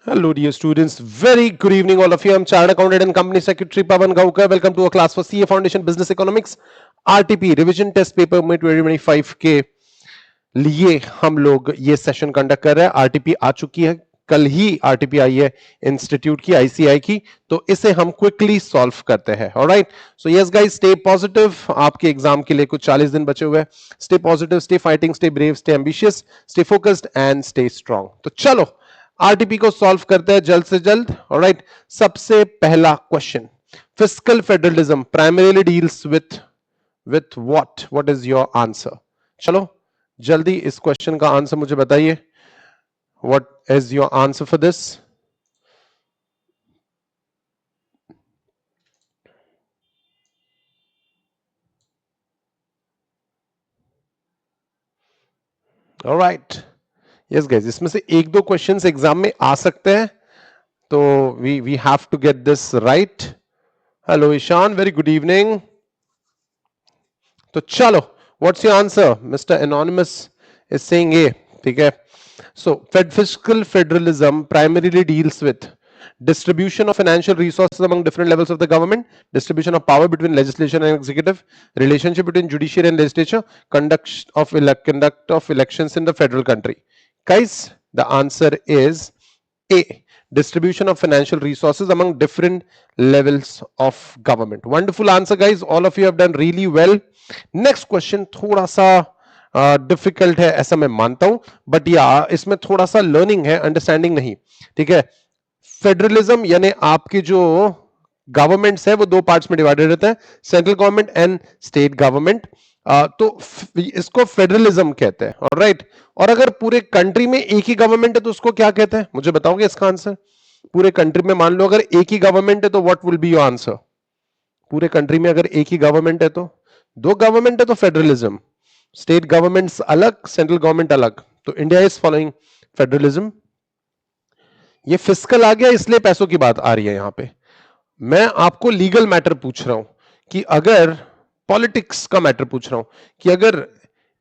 Hello, dear students. Very good evening, all of you. I'm Chartered Accountant and Company Secretary Pavan Gaukar. Welcome to a class for CA Foundation Business Economics RTP Revision Test Paper में 2025 के लिए हम लोग ये session conduct कर रहे हैं. RTP आ चुकी है, कल ही आरटीपी आई है इंस्टीट्यूट की, आईसीआई की, तो इसे हम क्विकली सॉल्व करते हैं. Alright, so yes guys, stay positive. आपके एग्जाम के लिए कुछ 40 दिन बचे हुए हैं. Stay positive, stay fighting, stay brave, stay ambitious, stay focused and stay strong. तो चलो आरटीपी को सॉल्व करते हैं जल्द से जल्द. ऑलराइट, सबसे पहला question, fiscal federalism primarily deals with what is your answer? चलो जल्दी इस क्वेश्चन का आंसर मुझे बताइए. What is your answer for this? Alright, yes guys, इसमें से एक दो क्वेश्चंस एग्जाम में आ सकते हैं, तो we have to get this right. Hello Ishan, very good evening. तो चलो, what's your answer? Mister anonymous is saying A. ठीक है, so fiscal federalism primarily deals with distribution of financial resources among different levels of the government, distribution of power between legislation and executive, relationship between judiciary and legislature, conduct of elections in the federal country. Guys, the answer is A, distribution of financial resources among different levels of government. Wonderful answer guys, all of you have done really well. Next question थोड़ा सा difficult है ऐसा मैं मानता हूं, but या इसमें थोड़ा सा लर्निंग है, अंडरस्टैंडिंग नहीं. ठीक है, फेडरलिज्म यानी आपकी जो गवर्नमेंट्स है वो दो पार्ट्स में डिवाइडेड रहते हैं, central government and state government. तो इसको फेडरलिज्म कहते हैं. ऑलराइट, और अगर पूरे कंट्री में एक ही गवर्नमेंट है तो उसको क्या कहते हैं? मुझे बताओगे इसका आंसर? पूरे कंट्री में मान लो अगर एक ही गवर्नमेंट है तो what will be your answer? पूरे कंट्री में अगर एक ही गवर्नमेंट है, तो दो गवर्नमेंट है तो फेडरलिज्म, स्टेट गवर्नमेंट्स अलग, सेंट्रल गवर्नमेंट अलग, तो इंडिया इज फॉलोइंग फेडरलिज्म. ये फिस्कल आ गया, इसलिए पैसों की बात आ रही है यहां पे. मैं आपको लीगल मैटर पूछ रहा हूं कि अगर पॉलिटिक्स का मैटर पूछ रहा हूं कि अगर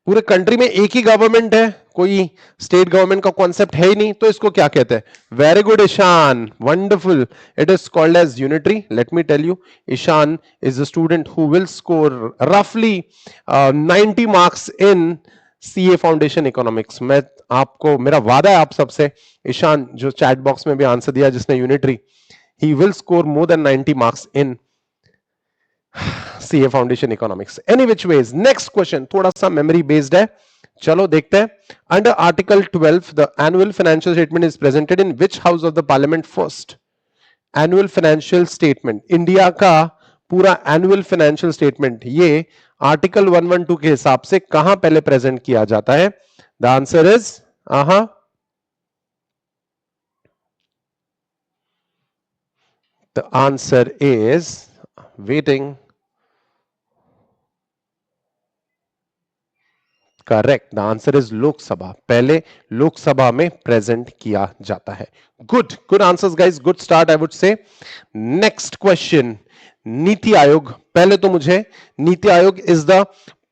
पूरे कंट्री में एक ही गवर्नमेंट है, कोई स्टेट गवर्नमेंट का कॉन्सेप्ट है ही नहीं, तो इसको क्या कहते हैं? Very good Ishan, wonderful. It is called as unitary. Let me tell you, Ishan is a student who will score रफली 90 marks in CA foundation economics. मैं आपको, मेरा वादा है आप सबसे, ईशान जो चैट बॉक्स में भी आंसर दिया जिसने unitary, he will score more than 90 marks in CA Foundation Economics. Any which ways, next question थोड़ा सा memory based है, चलो देखते हैं. Under Article 12, the annual financial statement is presented in which house of the Parliament first? Annual financial statement, India का पूरा annual financial statement ये article 112 के हिसाब से कहां पहले प्रेजेंट किया जाता है? The answer is the answer is waiting. Correct, the answer is Lok Sabha. पहले लोकसभा में प्रेजेंट किया जाता है. Good good answers guys, good start I would say. Next question, NITI Aayog. पहले तो मुझे, NITI Aayog is the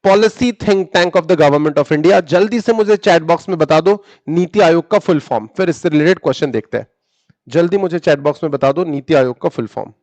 policy think tank of the government of India. जल्दी से मुझे चैट बॉक्स में बता दो नीति आयोग का फुल फॉर्म, फिर इससे रिलेटेड क्वेश्चन देखते हैं. जल्दी मुझे चैट बॉक्स में बता दो नीति आयोग का full form.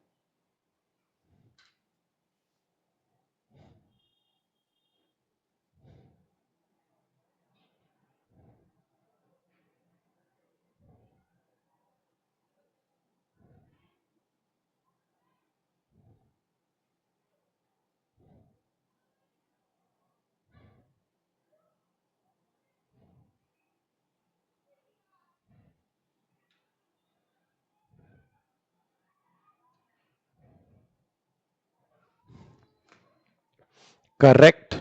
Correct,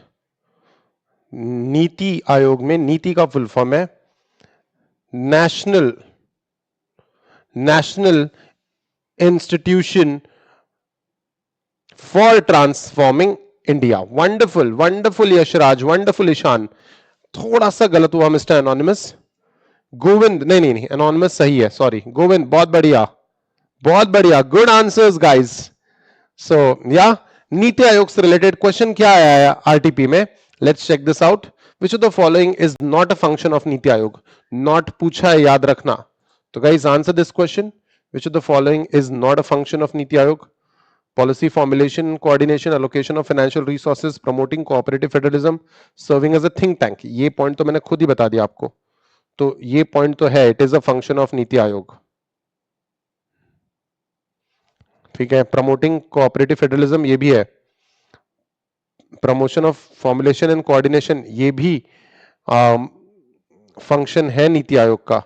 NITI Aayog में नीति का फुल फॉर्म है national institution for transforming India. Wonderful wonderful Yashraj, wonderful Ishan. थोड़ा सा गलत हुआ मिस्टर एनोनिमस. गोविंद, नहीं नहीं नहीं, एनोनिमस सही है, सॉरी. गोविंद, बहुत बढ़िया, बहुत बढ़िया, गुड आंसर्स गाइस. सो या नीति आयोग से रिलेटेड क्वेश्चन क्या आया है आरटीपी में? Let's check this out. Which of the following is not a function of NITI Aayog? Not पूछा है, याद रखना. तो guys answer this question, which of the following is not a function of NITI Aayog? Policy formulation, coordination, allocation of financial resources, promoting cooperative federalism, serving as a think tank. ये point तो मैंने खुद ही बता दिया आपको, तो ये पॉइंट तो है, it is a function of NITI आयोग। ठीक है, प्रमोटिंग कोऑपरेटिव फेडरलिज्म ये भी है, promotion of formulation and coordination ये भी फंक्शन है नीति आयोग का।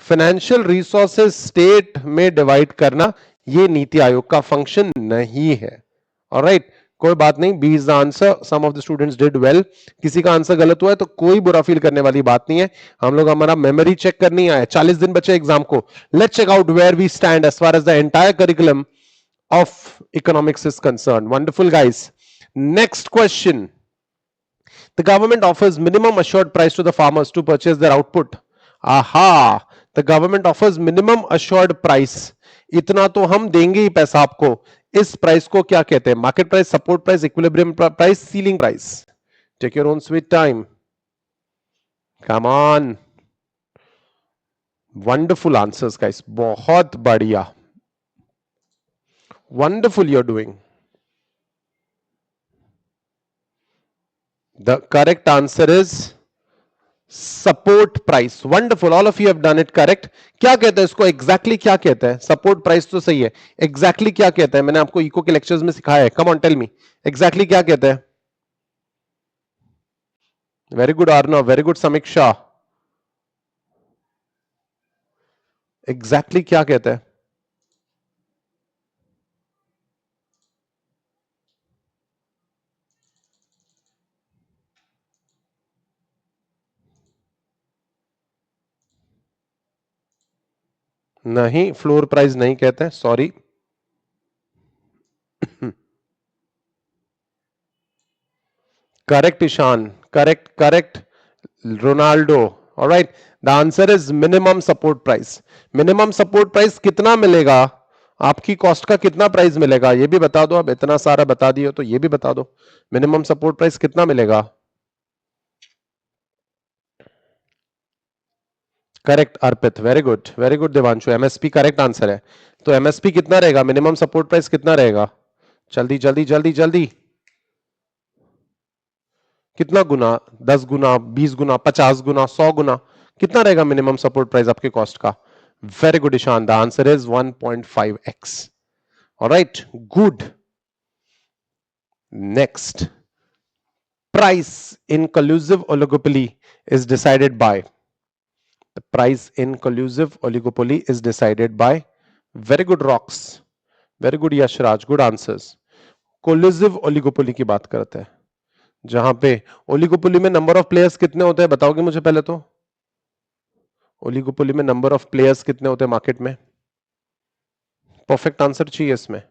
फाइनेंशियल रिसोर्सेज स्टेट में डिवाइड करना ये नीति आयोग का फंक्शन नहीं है। ऑलराइट, कोई बात नहीं, B is the answer, some of the students did well. किसी का आंसर गलत हुआ है तो कोई बुरा फील करने वाली बात नहीं है, हम लोग हमारा मेमोरी चेक करनी है। 40 दिन बचे एग्जाम को, let's check out where we stand as far as the entire curriculum of economics is concern. Wonderful guys, next question. The government offers minimum assured price to the farmers to purchase their output. Aha, the government offers minimum assured price. इतना तो हम देंगे ही पैसा आपको। इस price को क्या कहते हैं? Market price, support price, equilibrium price, ceiling price? Take your own sweet time, come on. Wonderful answers guys, बहुत बढ़िया, wonderful you are doing. The correct answer is support price. Wonderful, all of you have done it correct. क्या कहते हैं इसको exactly, क्या कहते हैं? Support price तो सही है, एग्जैक्टली क्या कहते हैं? मैंने आपको इको के लेक्चर्स में सिखाया है, come on tell me, exactly क्या कहते हैं? Very good Arnav, very good Samiksha, exactly क्या कहते हैं? नहीं, फ्लोर प्राइस नहीं कहते हैं, sorry. Correct Ishan, correct correct Ronaldo. All right, the answer is minimum support price. Minimum support price कितना मिलेगा? आपकी कॉस्ट का कितना प्राइस मिलेगा ये भी बता दो। अब इतना सारा बता दियो तो ये भी बता दो, मिनिमम सपोर्ट प्राइस कितना मिलेगा? Correct Arpit, very good Devanshu, MSP correct answer है। तो एमएसपी कितना रहेगा? मिनिमम सपोर्ट प्राइस कितना रहेगा? जल्दी जल्दी जल्दी जल्दी, कितना गुना? 10 गुना, 20 गुना, 50 गुना, 100 गुना? कितना रहेगा मिनिमम सपोर्ट प्राइस आपके कॉस्ट का? Very good Ishan, the answer is 1.5x। Alright, good. Next, price in collusive oligopoly is decided by? The price in collusive oligopoly is decided by? Very good rocks, very good Yashraj, good answers। Collusive oligopoly की बात करते हैं, जहां पे oligopoly में number of players कितने होते हैं बताओगे मुझे पहले तो? ओलिगोपोली में नंबर ऑफ प्लेयर्स कितने होते हैं मार्केट में? परफेक्ट आंसर चाहिए इसमें।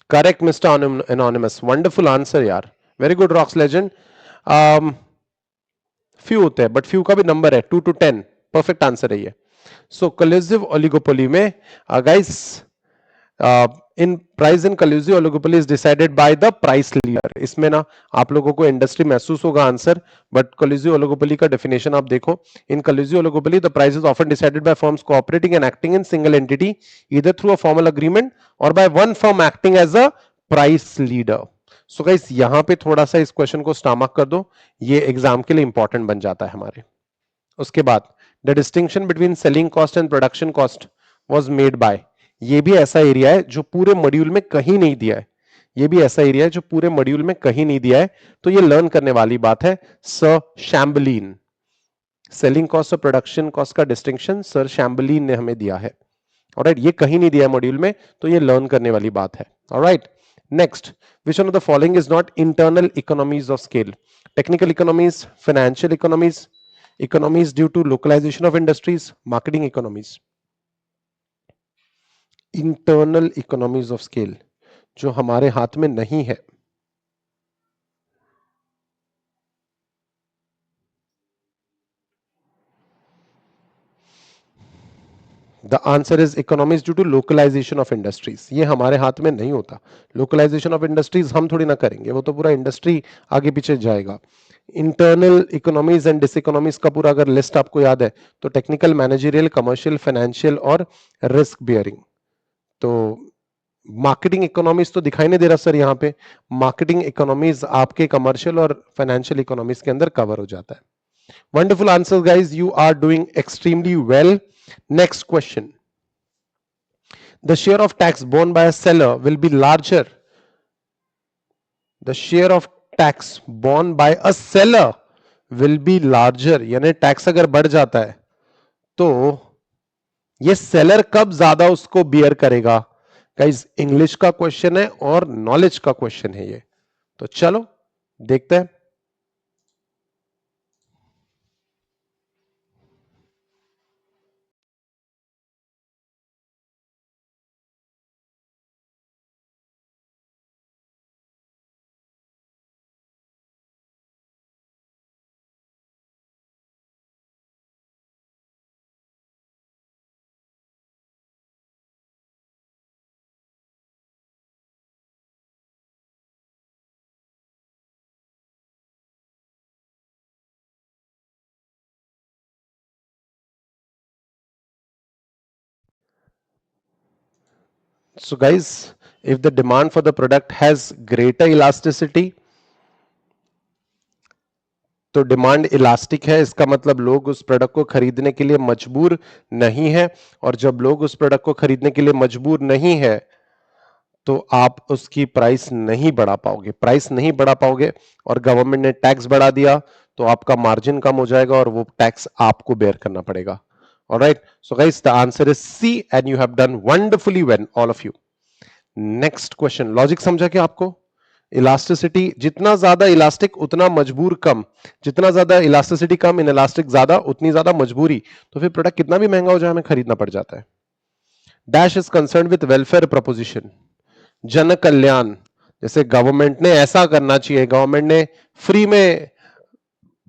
Correct mister anonymous, wonderful answer यार, very good rocks legend. Few होते हैं बट फ्यू का भी नंबर है, 2 to 10, परफेक्ट आंसर है ये। सो कोलिजिव ओलिगोपोली में guys, in price in collusive oligopoly is decided by the price leader. इसमें ना आप लोगों को इंडस्ट्री महसूस होगा आंसर, बट कोलिजिव ओलिगोपोली का डेफिनेशन आप देखो। In collusive oligopoly the price is often decided by firms cooperating and acting in single entity, either through a formal agreement और by one firm acting as a price leader. So guys यहां पे थोड़ा सा इस question को stomach कर दो, ये एग्जाम के लिए इंपॉर्टेंट बन जाता है हमारे। उसके बाद the distinction between selling cost and production cost was made by, ये भी ऐसा एरिया है जो पूरे मॉड्यूल में कहीं नहीं दिया है, ये भी ऐसा एरिया है जो पूरे मॉड्यूल में कहीं नहीं दिया है, तो ये लर्न करने वाली बात है। सर शैम्बलिन, सेलिंग कॉस्ट और प्रोडक्शन कॉस्ट का डिस्टिंक्शन सर शैम्बलिन ने हमें दिया है। ऑलराइट, ये कहीं नहीं दिया है मॉड्यूल में, तो ये लर्न करने वाली बात है। Alright, next, which one of the following is not internal economies of scale? Technical economies, financial economies, economies due to localization of industries, marketing economies? Internal economies of scale जो हमारे हाथ में नहीं है। The answer is economics due to localisation of industries. ये हमारे हाथ में नहीं होता, लोकलाइजेशन ऑफ इंडस्ट्रीज हम थोड़ी ना करेंगे, वो तो पूरा इंडस्ट्री आगे पीछे जाएगा। इंटरनल इकोनॉमीज एंड डिसइकोनॉमीज का पूरा अगर लिस्ट आपको याद है तो टेक्निकल, मैनेजरियल, कमर्शियल, फाइनेंशियल और रिस्क बियरिंग। तो मार्केटिंग इकोनॉमीज तो दिखाई नहीं दे रहा सर यहाँ पे, मार्केटिंग इकोनॉमीज आपके कमर्शियल और फाइनेंशियल इकोनॉमीज के अंदर कवर हो जाता है। Wonderful answer guys, you are doing extremely well. Next question, the share of tax borne by a seller will be larger, the share of tax borne by a seller will be larger, यानी tax अगर बढ़ जाता है तो ये seller कब ज्यादा उसको बियर करेगा। गाइस इंग्लिश का क्वेश्चन है और नॉलेज का क्वेश्चन है ये, तो चलो देखते हैं। So guys, if the demand for the product has greater elasticity, तो डिमांड इलास्टिक है, इसका मतलब लोग उस प्रोडक्ट को खरीदने के लिए मजबूर नहीं है, और जब लोग उस प्रोडक्ट को खरीदने के लिए मजबूर नहीं है तो आप उसकी प्राइस नहीं बढ़ा पाओगे, प्राइस नहीं बढ़ा पाओगे, और गवर्नमेंट ने टैक्स बढ़ा दिया तो आपका मार्जिन कम हो जाएगा और वो टैक्स आपको बेयर करना पड़ेगा। Alright, so guys the answer is C and you have done wonderfully well all of you. Next question, logic समझा क्या आपको? इलास्टिसिटी जितना ज्यादा इलास्टिक उतना मजबूर कम, जितना ज्यादा इलास्टिसिटी कम, इन इलास्टिक ज्यादा उतनी ज्यादा मजबूरी, तो फिर प्रोडक्ट कितना भी महंगा हो जाए हमें खरीदना पड़ जाता है। Dash is concern with welfare preposition, जन कल्याण, जैसे गवर्नमेंट ने ऐसा करना चाहिए, गवर्नमेंट ने फ्री में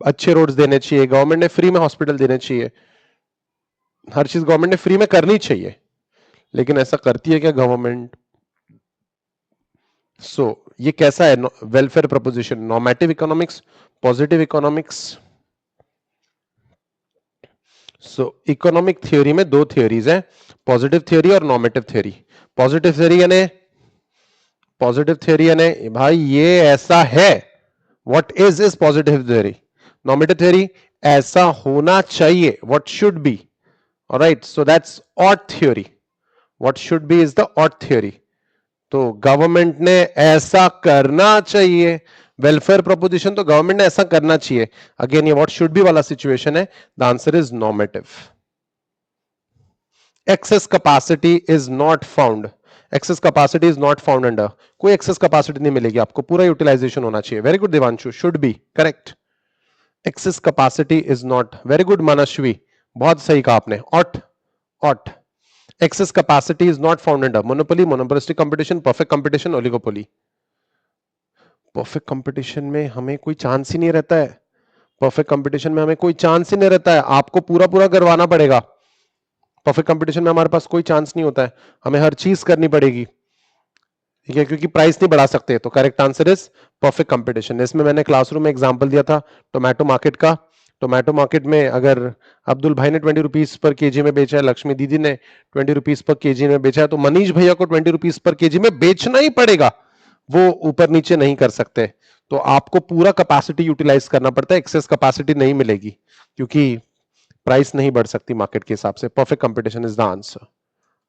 अच्छे रोड्स देने चाहिए, गवर्नमेंट ने फ्री में हॉस्पिटल देने चाहिए, हर चीज गवर्नमेंट ने फ्री में करनी चाहिए, लेकिन ऐसा करती है क्या गवर्नमेंट? सो ये कैसा है welfare preposition? Normative economics, positive economics? सो इकोनॉमिक थ्योरी में दो थ्योरीज हैं, पॉजिटिव थ्योरी और नॉर्मेटिव थ्योरी। पॉजिटिव थ्योरी यानी, पॉजिटिव थ्योरी यानी भाई ये ऐसा है, what is positive theory. Normative theory ऐसा होना चाहिए, what should B. Alright, so that's odd theory, what should B is the odd theory. तो गवर्नमेंट ने ऐसा करना चाहिए, वेलफेयर प्रोपोजिशन तो गवर्नमेंट ने ऐसा करना चाहिए। अगेन ये व्हाट शुड बी वाला सिचुएशन है, the answer is normative. Excess capacity is not found, excess capacity is not found under, कोई एक्सेस कैपेसिटी नहीं मिलेगी आपको, पूरा यूटिलाइजेशन होना चाहिए। Very good Devanshu, should be correct. Excess capacity is not, very good Manasvi, बहुत सही कहा आपने, ought ought. excess capacity is not found under monopoly, monopolistic competition, perfect competition, oligopoly। perfect competition में हमें कोई चांस ही नहीं रहता है, perfect competition में हमें कोई चांस ही नहीं रहता है, आपको पूरा पूरा करवाना पड़ेगा। perfect competition में हमारे पास कोई चांस नहीं होता है, हमें हर चीज करनी पड़ेगी, ठीक है, क्योंकि प्राइस नहीं बढ़ा सकते। तो correct answer is perfect competition. इसमें मैंने क्लासरूम में एग्जांपल दिया था टोमेटो मार्केट का। टोमेटो मार्केट में अगर अब्दुल भाई ने 20 रुपीज पर केजी में बेचा है, लक्ष्मी दीदी ने 20 रुपीज पर केजी में बेचा है, तो मनीष भैया को 20 रुपीज पर केजी में बेचना ही पड़ेगा, वो ऊपर नीचे नहीं कर सकते। तो आपको पूरा कैपेसिटी यूटिलाइज करना पड़ता है, एक्सेस कैपेसिटी नहीं मिलेगी क्योंकि प्राइस नहीं बढ़ सकती मार्केट के हिसाब से। Perfect competition is the answer.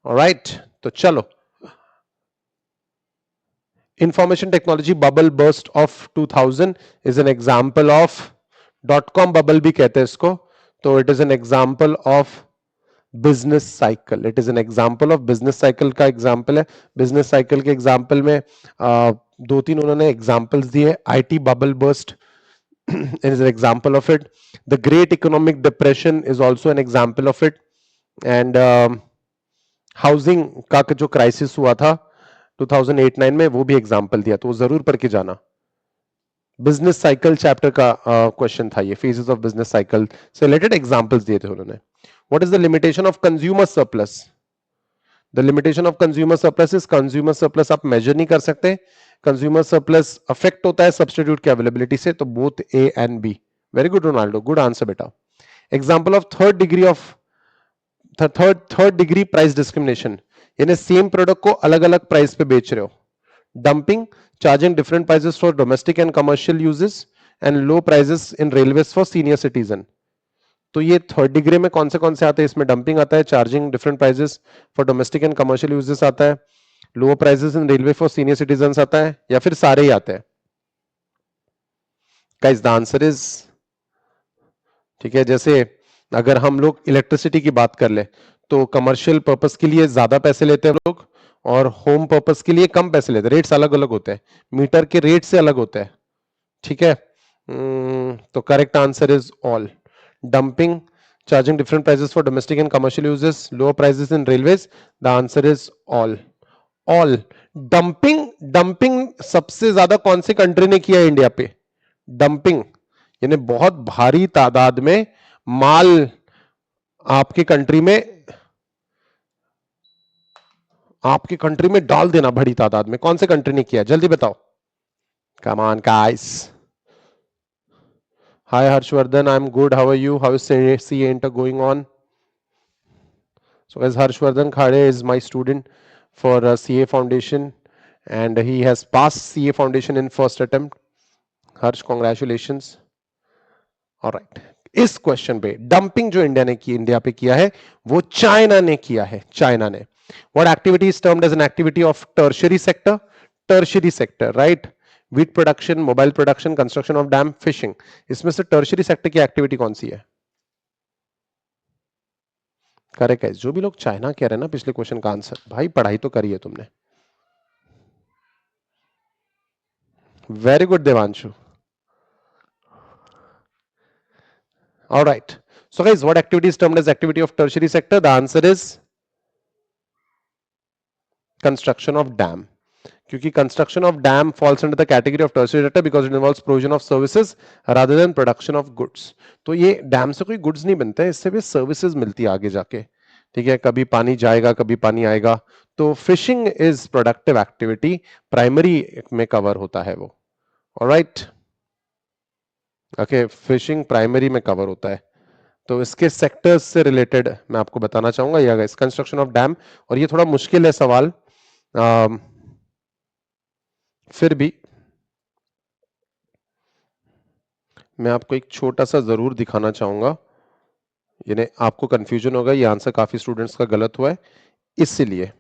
Alright, तो चलो, information technology bubble burst of 2000 is an example of, .com bubble भी कहते हैं इसको, तो it is an example of business cycle, it is an example of business cycle का example है। Business cycle के एग्जाम्पल में दो तीन उन्होंने एग्जाम्पल्स दिए। IT bubble burst is an example of it, the great economic depression is also an example of it, and housing का जो क्राइसिस हुआ था 2008-9 में, वो भी एग्जाम्पल दिया, तो वो जरूर पढ़ के जाना। बिजनेस साइकिल चैप्टर का क्वेश्चन था ये, फेजेस ऑफ बिजनेस साइकिल से रिलेटेड एग्जांपल्स दिए थे उन्होंने। What is the limitation of consumer surplus? The limitation of consumer surplus is consumer surplus आप measure नहीं कर सकते. Consumer surplus affect होता है substitute की availability से. तो both A and B. Very good Ronaldo. Good answer बेटा. Example of third degree price discrimination. यानी सेम प्रोडक्ट को अलग अलग प्राइस पे बेच रहे हो. Dumping, charging different prices for domestic and commercial uses and low prices in railways for senior citizen. तो ये थर्ड डिग्री में कौन से आते हैं? इसमें डंपिंग आता है, charging different prices for domestic and commercial uses आता है, low prices in railway for senior citizen आता है, या फिर सारे ही आते हैं? गाइस द आंसर इज, ठीक है, जैसे अगर हम लोग इलेक्ट्रिसिटी की बात कर ले तो कमर्शियल पर्पस के लिए ज्यादा पैसे लेते हैं लोग और होम पर्पस के लिए कम पैसे लेते हैं. रेट्स अलग अलग होते हैं, मीटर के रेट से अलग होते हैं. ठीक है, तो correct answer is all. Dumping, charging different prices for domestic and commercial uses, lower prices in railways. The answer is all. All. Dumping सबसे ज्यादा कौन सी कंट्री ने किया है इंडिया पे? डंपिंग यानी बहुत भारी तादाद में माल आपकी कंट्री में डाल देना भारी तादाद में. कौन से कंट्री ने किया? जल्दी बताओ. Come on guys. Hi Harshvardhan, I am good. How are you? How is CA Inter going on? So guys, Harshvardhan Khade is my student for CA Foundation and he has passed CA Foundation in first attempt. Harsh, congratulations. All right. इस question पे dumping जो India पे किया है वो China ने किया है. चाइना ने. What activity is termed as an activity of tertiary sector? Tertiary sector, right? Wheat production, mobile production, construction of dam, fishing. इसमें से tertiary sector की एक्टिविटी कौन सी है? करेक्ट है. जो भी लोग चाइना कह रहे हैं ना पिछले क्वेश्चन का आंसर, भाई पढ़ाई तो करी है तुमने. Very good Devanshu. All right. So guys, what activity is termed as activity of tertiary sector? The answer is construction of dam. क्योंकि construction of dam falls under the category of tertiary sector because it involves provision of services rather than production of goods. तो ये dam से कोई goods नहीं बनते हैं, इससे भी सर्विसेज मिलती है आगे जाके. ठीक है, कभी पानी जाएगा कभी पानी आएगा. तो fishing is productive activity, primary में कवर होता है वो. ऑलराइट, ओके, फिशिंग प्राइमरी में कवर होता है. तो इसके सेक्टर्स से रिलेटेड मैं आपको बताना चाहूंगा. या गाइस, कंस्ट्रक्शन ऑफ डैम, और ये थोड़ा मुश्किल है सवाल, फिर भी मैं आपको एक छोटा सा जरूर दिखाना चाहूंगा. यानी आपको कंफ्यूजन होगा, ये आंसर काफी स्टूडेंट्स का गलत हुआ है इसलिए.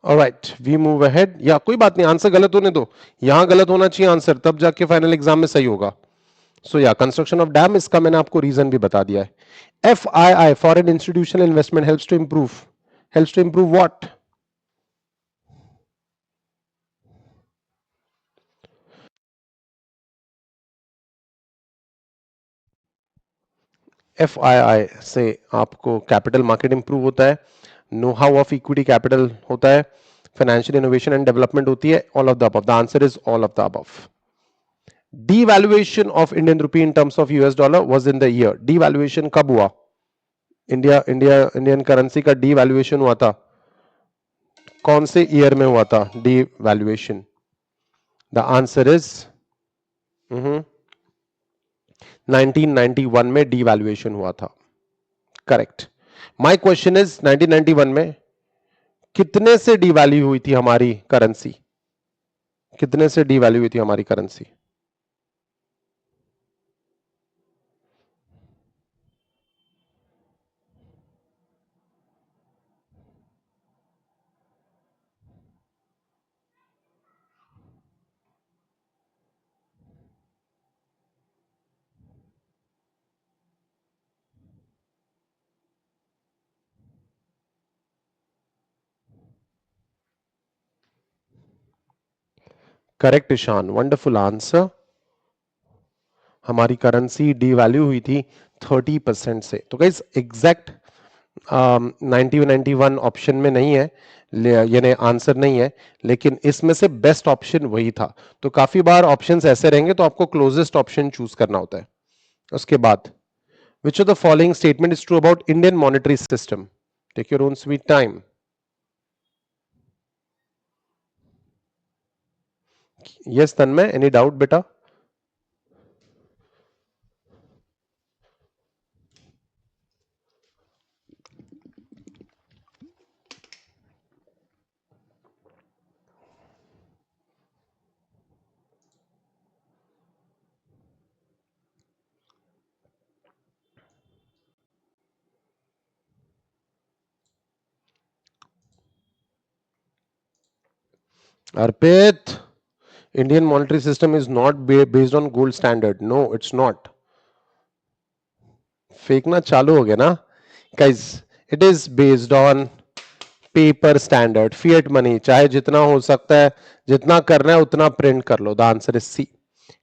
Alright, we move ahead. या कोई बात नहीं, आंसर गलत होने दो. यहां गलत होना चाहिए आंसर, तब जाके फाइनल एग्जाम में सही होगा. सो या कंस्ट्रक्शन ऑफ डैम, इसका मैंने आपको रीजन भी बता दिया है. FII, foreign institutional investment, helps to improve what? FII से आपको कैपिटल मार्केट इंप्रूव होता है, know how of equity capital होता है, फाइनेंशियल इनोवेशन एंड डेवलपमेंट होती है. All of the above. The answer is all of the above. Devaluation of Indian rupee in terms of US dollar was in the year. Devaluation कब हुआ? Indian currency का devaluation हुआ था कौन से year में हुआ था? devaluation. The answer is 1991 में devaluation हुआ था. करेक्ट. My question is 1991 में कितने से devalue हुई थी हमारी करेंसी? कितने से devalue हुई थी हमारी currency? Correct Ishan, wonderful answer. हमारी करेंसी डीवैल्यू हुई थी 30% से। तो गाइस एग्जैक्ट 90-91 ऑप्शन में नहीं है, यानी आंसर नहीं है, लेकिन इसमें से बेस्ट ऑप्शन वही था। तो काफी बार ऑप्शंस ऐसे रहेंगे तो आपको क्लोजेस्ट ऑप्शन चूज करना होता है। उसके बाद which of the following statement is true about Indian monetary system? Take your own sweet time. Yes Tanmay, any doubt बेटा? Arpit, Indian monetary system is not based on gold standard. No, it's not. फेंकना चालू हो गया ना guys? It is based on paper standard, fiat money. चाहे जितना हो सकता है, जितना करना है उतना प्रिंट कर लो। The answer is C.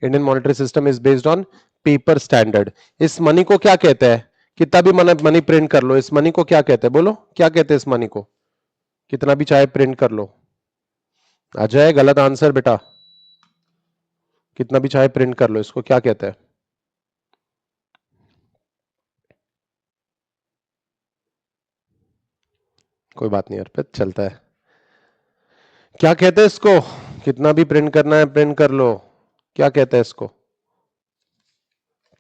Indian monetary system is based on paper standard. इस मनी को क्या कहते हैं? कितना भी मनी प्रिंट कर लो, इस मनी को क्या कहते हैं? बोलो क्या कहते हैं इस मनी को? कितना भी चाहे प्रिंट कर लो। अजय, गलत आंसर बेटा। कितना भी चाहे प्रिंट कर लो, इसको क्या कहते हैं? कोई बात नहीं अर्पित, चलता है। क्या कहते हैं इसको? कितना भी प्रिंट करना है प्रिंट कर लो। क्या कहते हैं इसको?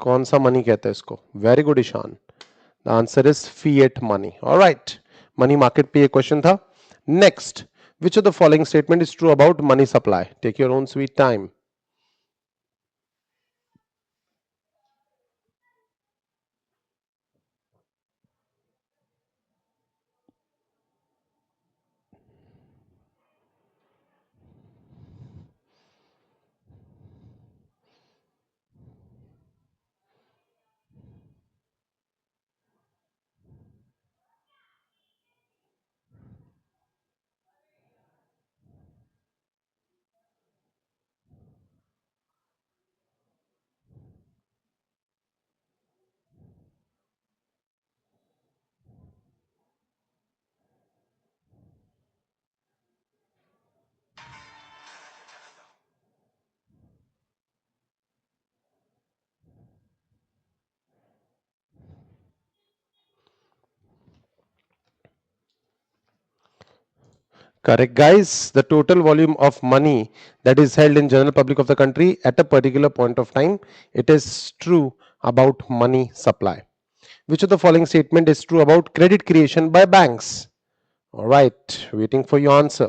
कौन सा मनी कहते हैं इसको? Very good Ishan, the answer is fiat money. Alright, money market पे ये क्वेश्चन था। Next, which of the following statement is true about money supply? Take your own sweet time. Correct, guys. The total volume of money that is held in general public of the country at a particular point of time, it is true about money supply. Which of the following statement is true about credit creation by banks? All right, waiting for your answer.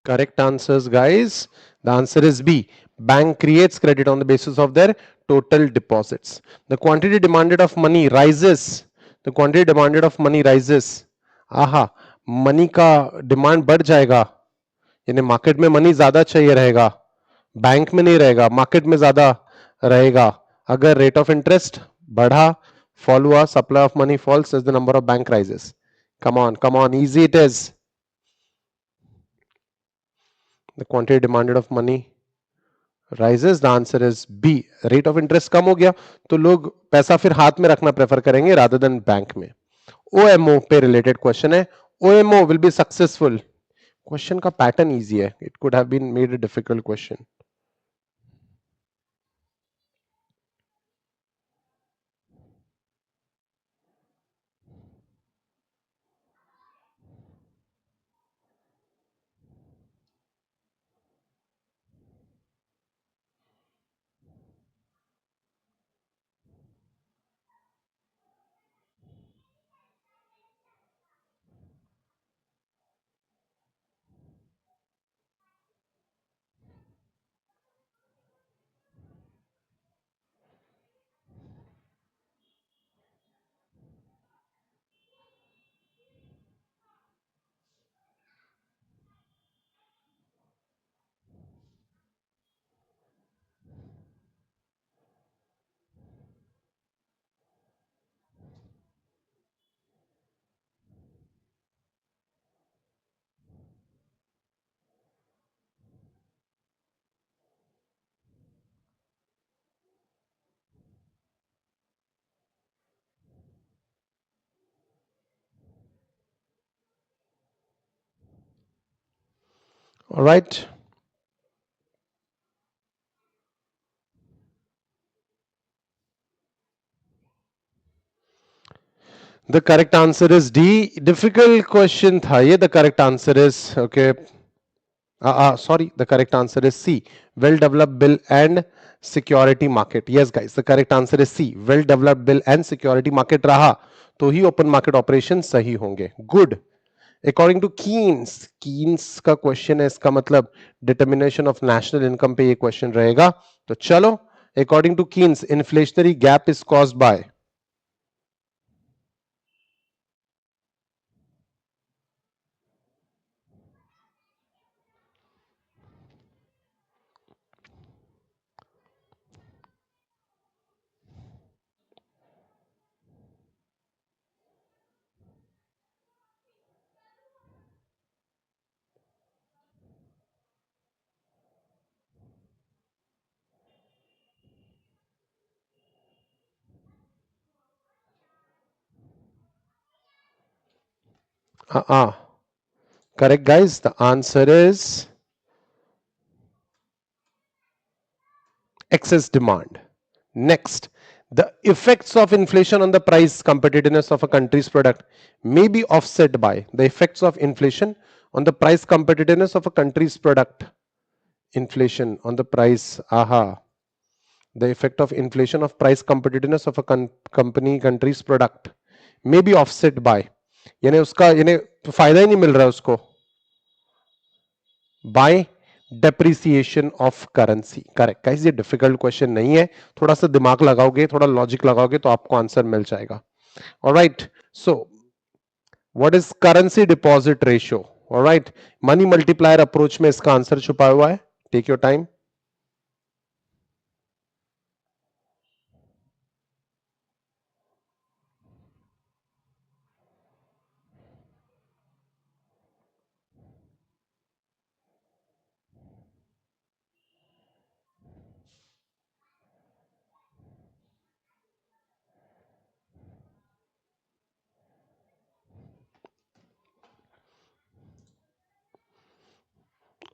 Correct answers, guys. The answer is B. Bank creates credit on the basis of their total deposits. The quantity demanded of money rises. The quantity demanded of money rises. आहा, money का demand बढ़ जाएगा यानी market में money ज्यादा चाहिए रहेगा, bank में नहीं रहेगा, मार्केट में ज्यादा रहेगा। अगर रेट ऑफ इंटरेस्ट बढ़ा, फॉल हुआ, supply of money falls as the number of bank rises. Come on, easy it is. The quantity demanded of money rises, the answer is B. Rate of interest कम हो गया तो लोग पैसा फिर हाथ में रखना प्रेफर करेंगे रादर देन बैंक में। ओएमओ पे रिलेटेड क्वेश्चन है, OMO will be successful. Question का पैटर्न इजी है, it could have been made a difficult question. Alright, the correct answer is D. Difficult question था ये। The correct answer is okay, sorry, the correct answer is C, well developed bill and security market. Yes guys, the correct answer is C, well developed bill and security market रहा तो ही open market operation सही होंगे। Good. According to Keynes, Keynes का question है, इसका मतलब determination of national income पे ये क्वेश्चन रहेगा। तो चलो, according to Keynes inflationary gap is caused by, correct guys, the answer is excess demand. Next, the effects of inflation on the price competitiveness of a country's product may be offset by the effects of inflation on the price competitiveness of a country's product. Inflation on the price, aha. The effect of inflation of price competitiveness of a company country's product may be offset by, यानी उसका यानी फायदा ही नहीं मिल रहा है उसको, bye depreciation of currency. Correct guys, ये difficult question नहीं है, थोड़ा सा दिमाग लगाओगे, थोड़ा लॉजिक लगाओगे तो आपको आंसर मिल जाएगा। Alright, so what is currency deposit ratio? Alright, money multiplier approach में इसका आंसर छुपा हुआ है, take your time.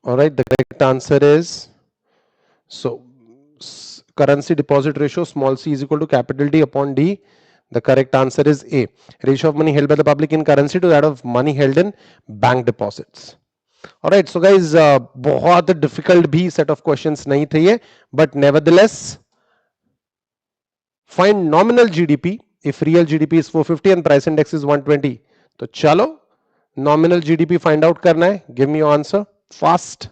Alright, the correct answer is, so currency deposit ratio small c is equal to capital D upon D. The correct answer is A. Ratio of money held by the public in currency to that of money held in bank deposits. Alright, so guys, बहुत difficult भी set of questions नहीं थे ये, but nevertheless, find nominal GDP if real GDP is 450 and price index is 120. तो चलो, nominal GDP find out करना है. Give me your answer fast.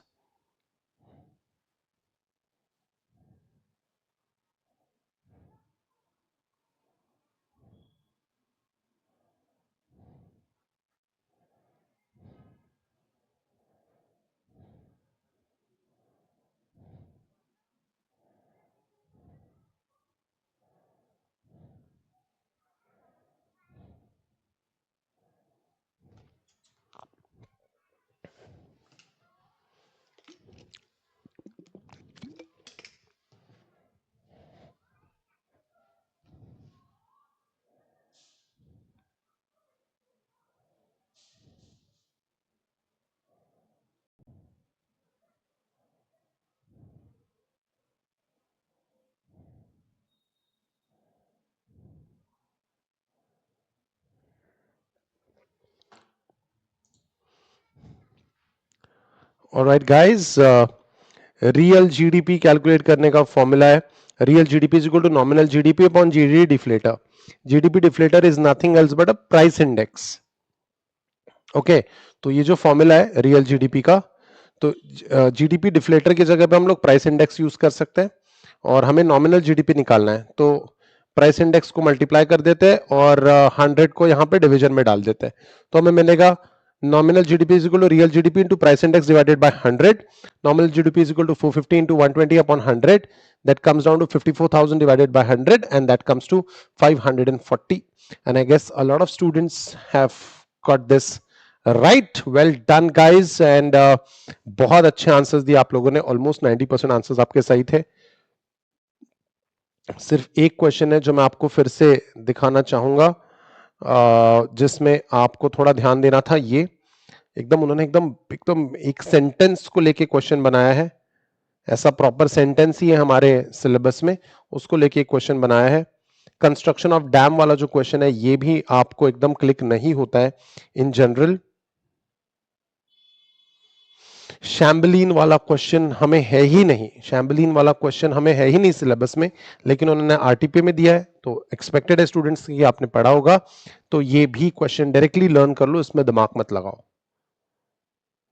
Alright guys, real GDP calculate करने का फॉर्मूला है real GDP is equal to nominal GDP upon GDP deflator. GDP deflator is nothing else but a price index. Okay, तो ये जो formula है real GDP का, तो GDP deflator की जगह पे हम लोग प्राइस इंडेक्स यूज कर सकते हैं और हमें नॉमिनल जीडीपी निकालना है. तो प्राइस इंडेक्स को मल्टीप्लाई कर देते हैं और 100 को यहाँ पे डिवीजन में डाल देते हैं. तो हमें मिलेगा nominal GDP is equal to real GDP into price index divided by 100. Nominal GDP is equal to 450 into 120 upon 100. That comes down to 54,000 divided by 100, and that comes to 540. And I guess a lot of students have got this right. Well done guys, and बहुत अच्छे answers दिए आप लोगों ने. Almost 90% answers आपके सही थे. सिर्फ एक क्वेश्चन है जो मैं आपको फिर से दिखाना चाहूंगा, जिसमें आपको थोड़ा ध्यान देना था. ये एकदम उन्होंने एकदम एकदम एक सेंटेंस को लेके क्वेश्चन बनाया है. ऐसा प्रॉपर सेंटेंस ही है हमारे सिलेबस में, उसको लेके क्वेश्चन बनाया है. कंस्ट्रक्शन ऑफ डैम वाला जो क्वेश्चन है ये भी आपको एकदम क्लिक नहीं होता है इन जनरल. शैम्बलिन वाला क्वेश्चन हमें है ही नहीं, शैम्बलिन वाला क्वेश्चन हमें है ही नहीं सिलेबस में, लेकिन उन्होंने आरटीपी में दिया है तो एक्सपेक्टेड है स्टूडेंट्स की आपने पढ़ा होगा. तो ये भी क्वेश्चन डायरेक्टली लर्न कर लो, इसमें दिमाग मत लगाओ.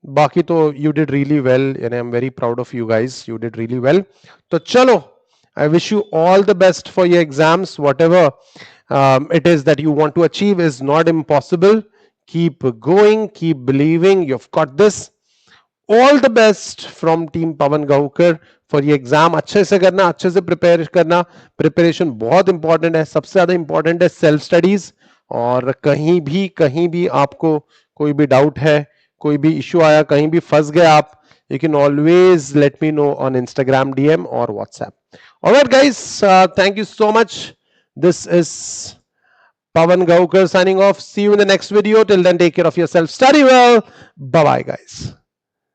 बाकी तो यू डिड रियली वेल, यानी I am very proud of you guys, you did really well. तो चलो, I wish you all the best for your exams. Whatever it is that you want to achieve is not impossible. Keep going, keep believing, you have got this. All the best from team Pawan Gaonkar for ये exam. अच्छे से करना, अच्छे से prepare करना. Preparation बहुत important है, सबसे ज्यादा इंपॉर्टेंट है सेल्फ स्टडीज. और कहीं भी आपको कोई भी डाउट है, कोई भी इश्यू आया, कहीं भी फंस गए आप, you can always let me know on Instagram DM or WhatsApp. All right guys, thank you so much. This is Pavan Gaukar signing off. See you in the next video. Till then, take care of yourself, study well. Bye bye guys.